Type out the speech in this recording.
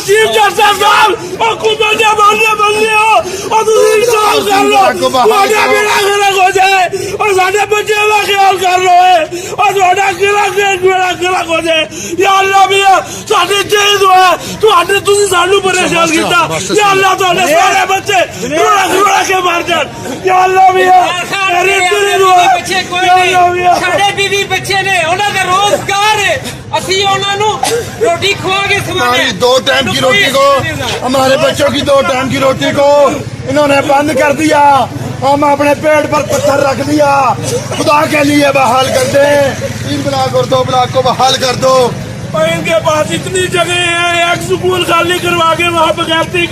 Chief justice साहब और कुछ मानने बंदे हो और दूसरी इंसाफ कर लो थोड़ा बेड़ा खड़ा हो जाए और साढ़े बच्चे का ख्याल कर लो है और थोड़ा किला बेड़ा खड़ा हो जाए या अल्लाह भैया साढ़े चेंज हुआ तुहाडे तुसी सानू परेशान किया या अल्लाह तुहाडे सारे बच्चे रोड़ा रोड़ा के मार जान या अल्लाह भैया मेरे तेरे बच्चे कोई नहीं साढ़े बीवी बच्चे ने उन्हां दा रोजगार है असी उन्हां नू रोटी खवा के हमारी 2 टाइम की रोटी को हमारे बच्चों की 2 टाइम की रोटी को इन्होंने बंद कर दिया। हम अपने पेट पर पत्थर रख दिया। खुदा के लिए बहाल कर दे, 3 ब्लॉक और 2 ब्लॉक को बहाल कर दो। इनके पास इतनी जगह है, एक स्कूल खाली करवा के वहाँ बगैरती